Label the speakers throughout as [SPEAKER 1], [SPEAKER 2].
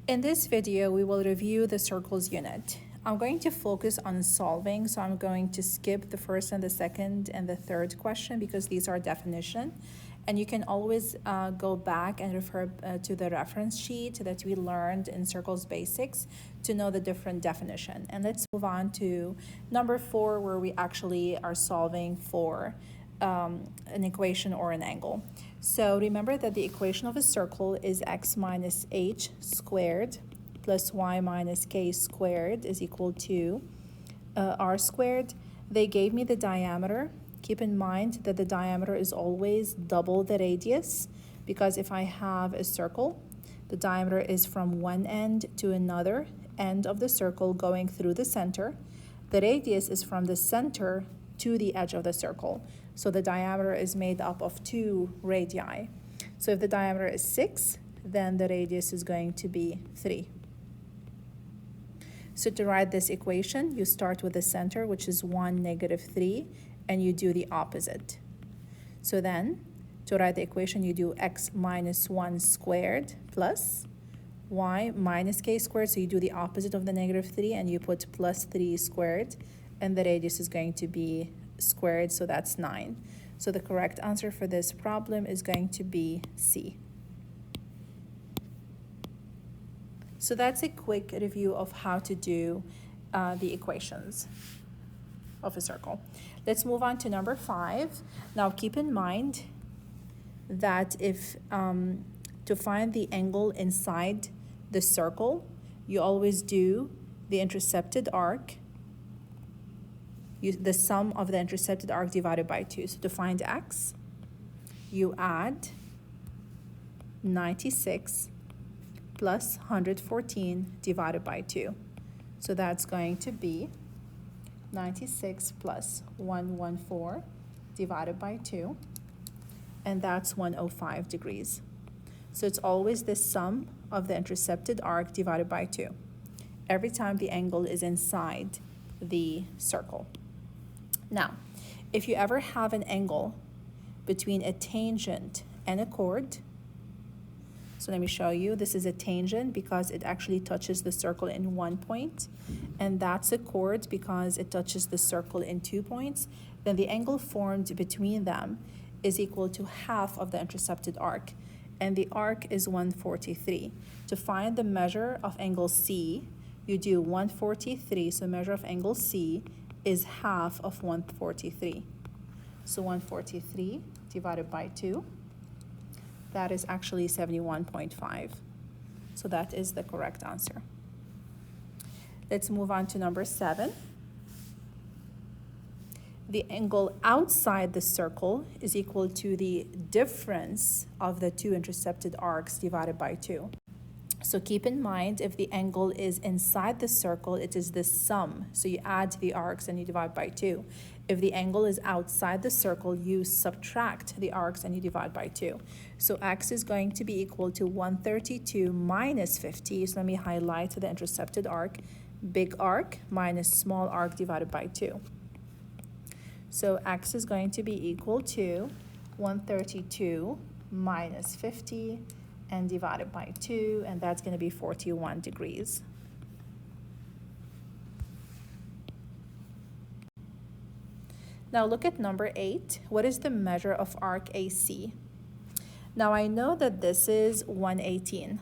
[SPEAKER 1] In this video, we will review the circles unit. I'm going to focus on solving, so I'm going to skip the first and the second and the third question because these are definition. And you can always go back and refer to the reference sheet that we learned in Circles Basics to know the different definition. And let's move on to number 4, where we actually are solving for an equation or an angle. So remember that the equation of a circle is x minus h squared plus y minus k squared is equal to r squared. They gave me the diameter. Keep in mind that the diameter is always double the radius, because if I have a circle, the diameter is from one end to another end of the circle going through the center. The radius is from the center to the edge of the circle. So the diameter is made up of 2 radii. So if the diameter is 6, then the radius is going to be 3. So to write this equation, you start with the center, which is 1, negative 3, and you do the opposite. So then, to write the equation, you do x minus 1 squared plus y minus k squared. So you do the opposite of the negative 3, and you put plus 3 squared, and the radius is going to be squared, so that's 9. So the correct answer for this problem is going to be C. So that's a quick review of how to do the equations of a circle. Let's move on to number 5. Now keep in mind that if to find the angle inside the circle, you always do the intercepted arc, the sum of the intercepted arc divided by 2. So to find x, you add 96 plus 114 divided by 2. So that's going to be 96 plus 114 divided by 2, and that's 105 degrees. So it's always the sum of the intercepted arc divided by 2 every time the angle is inside the circle. Now, if you ever have an angle between a tangent and a chord, so let me show you. This is a tangent because it actually touches the circle in 1 point, and that's a chord because it touches the circle in 2 points. Then the angle formed between them is equal to half of the intercepted arc, and the arc is 143. To find the measure of angle C, you do 143, so measure of angle C is half of 143. So 143 divided by 2, that is actually 71.5. So that is the correct answer. Let's move on to number 7. The angle outside the circle is equal to the difference of the 2 intercepted arcs divided by 2. So keep in mind, if the angle is inside the circle, it is the sum. So you add the arcs and you divide by 2. If the angle is outside the circle, you subtract the arcs and you divide by 2. So x is going to be equal to 132 minus 50. So let me highlight the intercepted arc. Big arc minus small arc divided by 2. So x is going to be equal to 132 minus 50 and divided by 2, and that's going to be 41 degrees. Now look at number 8. What is the measure of arc AC? Now I know that this is 118.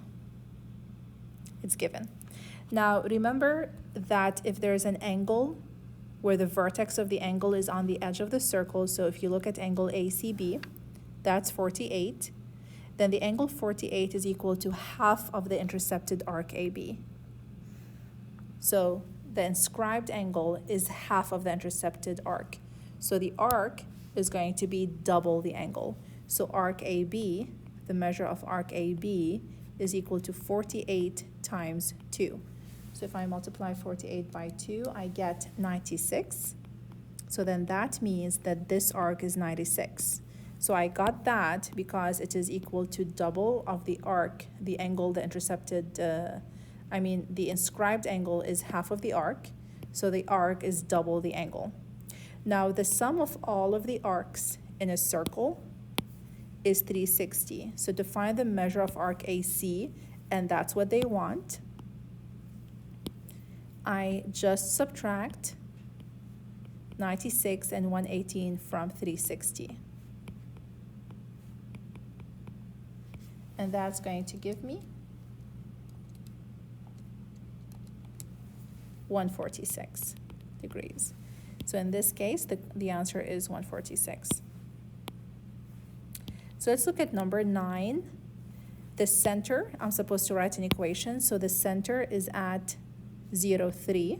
[SPEAKER 1] It's given. Now remember that if there's an angle where the vertex of the angle is on the edge of the circle, so if you look at angle ACB, that's 48. Then the angle 48 is equal to half of the intercepted arc AB. So the inscribed angle is half of the intercepted arc. So the arc is going to be double the angle. So arc AB, the measure of arc AB, is equal to 48 times 2. So if I multiply 48 by 2, I get 96. So then that means that this arc is 96. So I got that because it is equal to double of the arc, the angle, the intercepted, the inscribed angle is half of the arc, so the arc is double the angle. Now the sum of all of the arcs in a circle is 360. So to find the measure of arc AC, and that's what they want, I just subtract 96 and 118 from 360. And that's going to give me 146 degrees. So in this case, the answer is 146. So let's look at number 9. The center, I'm supposed to write an equation. So the center is at 0, 3.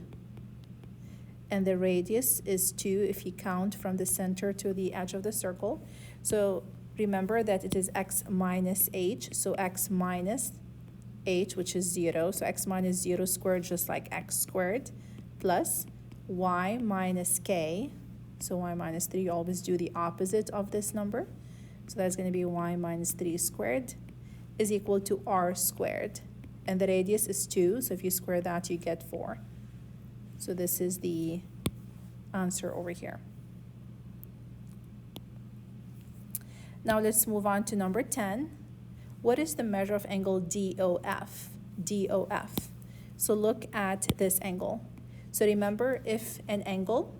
[SPEAKER 1] And the radius is 2 if you count from the center to the edge of the circle. So remember that it is x minus h. So x minus h, which is 0. So x minus 0 squared, just like x squared, plus y minus k. So y minus 3, you always do the opposite of this number. So that's going to be y minus 3 squared is equal to r squared. And the radius is 2, so if you square that, you get 4. So this is the answer over here. Now let's move on to number 10. What is the measure of angle DOF? DOF. So look at this angle. So remember, if an angle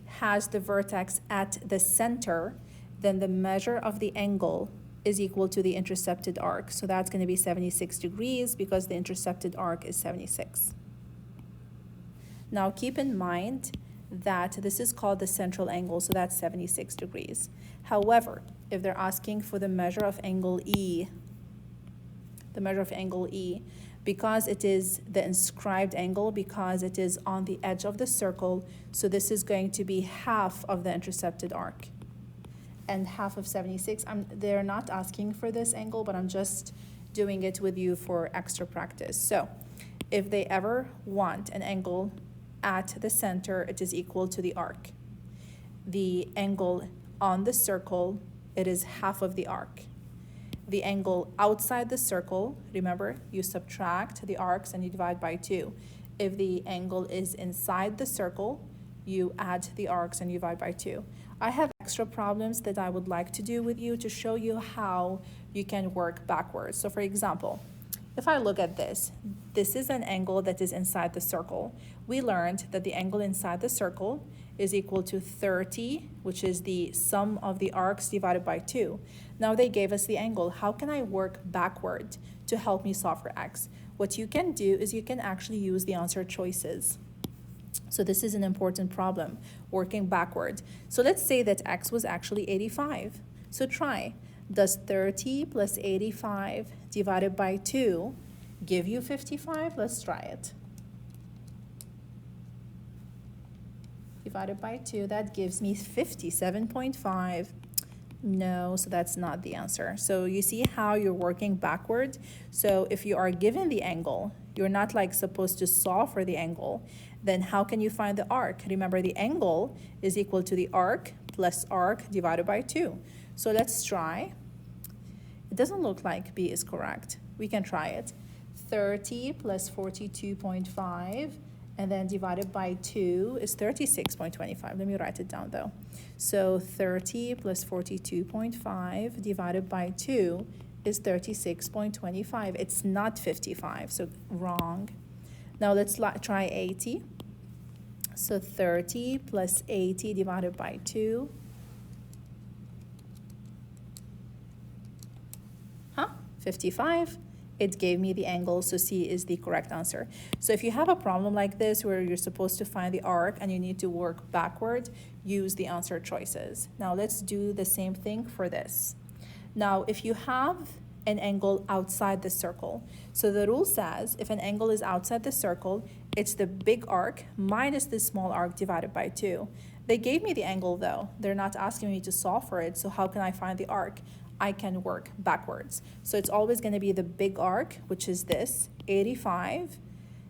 [SPEAKER 1] has the vertex at the center, then the measure of the angle is equal to the intercepted arc. So that's going to be 76 degrees because the intercepted arc is 76. Now keep in mind that this is called the central angle, so that's 76 degrees. However, if they're asking for the measure of angle E, because it is the inscribed angle, because it is on the edge of the circle, so this is going to be half of the intercepted arc. And half of 76, they're not asking for this angle, but I'm just doing it with you for extra practice. So if they ever want an angle at the center, it is equal to the arc. The angle on the circle, it is half of the arc. The angle outside the circle, remember, you subtract the arcs and you divide by 2. If the angle is inside the circle, you add the arcs and you divide by 2. I have extra problems that I would like to do with you to show you how you can work backwards. So for example, if I look at this is an angle that is inside the circle. We learned that the angle inside the circle is equal to 30, which is the sum of the arcs divided by 2. Now they gave us the angle. How can I work backward to help me solve for x? What you can do is you can actually use the answer choices. So this is an important problem, working backward. So let's say that x was actually 85. So try. Does 30 plus 85 divided by 2 give you 55? Let's try it. Divided by 2, that gives me 57.5. No, so that's not the answer. So you see how you're working backward? So if you are given the angle, you're not like supposed to solve for the angle, then how can you find the arc? Remember, the angle is equal to the arc plus arc divided by 2. So let's try. It doesn't look like B is correct. We can try it. 30 plus 42.5 and then divided by 2 is 36.25. Let me write it down though. So 30 plus 42.5 divided by 2 is 36.25. It's not 55, so wrong. Now let's try 80. So 30 plus 80 divided by 2. 55. It gave me the angle, so C is the correct answer. So if you have a problem like this where you're supposed to find the arc and you need to work backward, use the answer choices. Now let's do the same thing for this. Now if you have an angle outside the circle, so the rule says if an angle is outside the circle, it's the big arc minus the small arc divided by 2. They gave me the angle though. They're not asking me to solve for it, so how can I find the arc? I can work backwards. So it's always going to be the big arc, which is this, 85.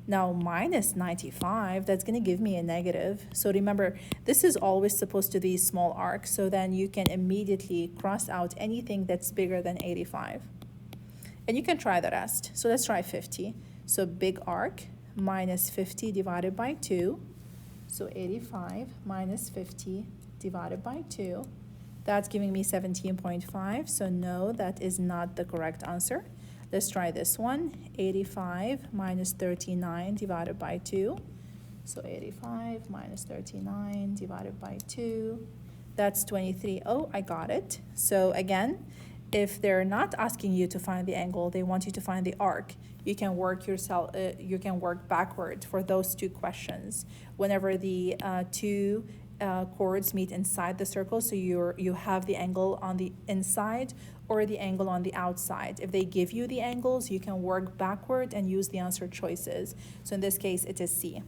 [SPEAKER 1] Now minus 95, that's going to give me a negative. So remember, this is always supposed to be small arc, so then you can immediately cross out anything that's bigger than 85. And you can try the rest. So let's try 50. So big arc minus 50 divided by 2. So 85 minus 50 divided by 2. That's giving me 17.5, so no, that is not the correct answer. Let's try this one. 85 minus 39 divided by 2. So 85 minus 39 divided by 2. That's 23. Oh, I got it. So again, if they're not asking you to find the angle, they want you to find the arc. You can work backward for those two questions. Whenever the two chords meet inside the circle, so you have the angle on the inside or the angle on the outside. If they give you the angles, you can work backward and use the answer choices. So in this case, it is C.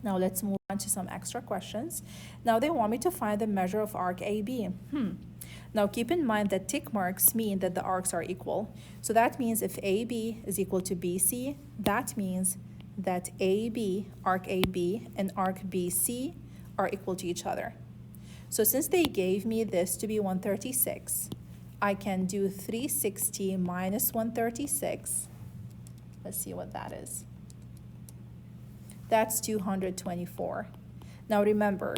[SPEAKER 1] Now let's move on to some extra questions. Now they want me to find the measure of arc AB. Now keep in mind that tick marks mean that the arcs are equal. So that means if AB is equal to BC, that means that AB, arc AB, and arc BC are equal to each other. So since they gave me this to be 136, I can do 360 minus 136. Let's see what that is. That's 224. Now remember,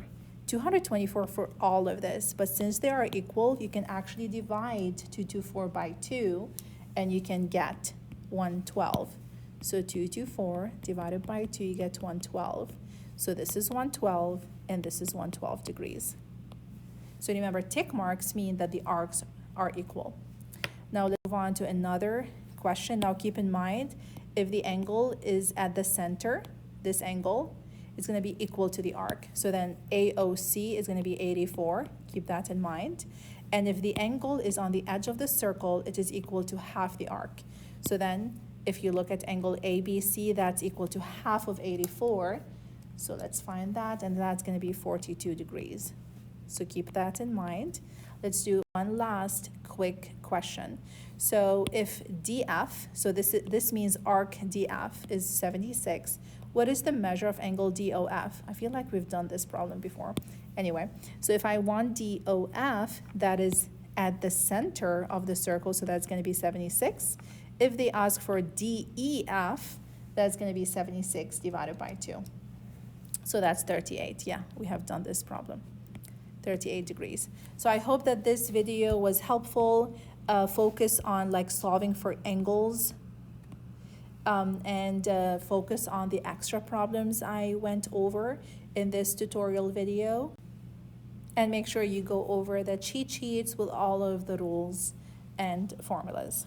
[SPEAKER 1] 224 for all of this, but since they are equal, you can actually divide 224 by 2, and you can get 112. So 224 divided by 2, you get 112. So this is 112, and this is 112 degrees. So remember, tick marks mean that the arcs are equal. Now let's move on to another question. Now keep in mind, if the angle is at the center, this angle is going to be equal to the arc. So then AOC is going to be 84. Keep that in mind. And if the angle is on the edge of the circle, it is equal to half the arc. So then if you look at angle ABC, that's equal to half of 84. So let's find that, and that's going to be 42 degrees. So keep that in mind. Let's do one last quick question. So if DF, so this means arc DF is 76, what is the measure of angle DOF? I feel like we've done this problem before. Anyway, so if I want DOF, that is at the center of the circle, so that's going to be 76. If they ask for DEF, that's going to be 76 divided by 2. So that's 38. Yeah, we have done this problem. 38 degrees. So I hope that this video was helpful. Focus on like solving for angles, and focus on the extra problems I went over in this tutorial video. And make sure you go over the cheat sheets with all of the rules and formulas.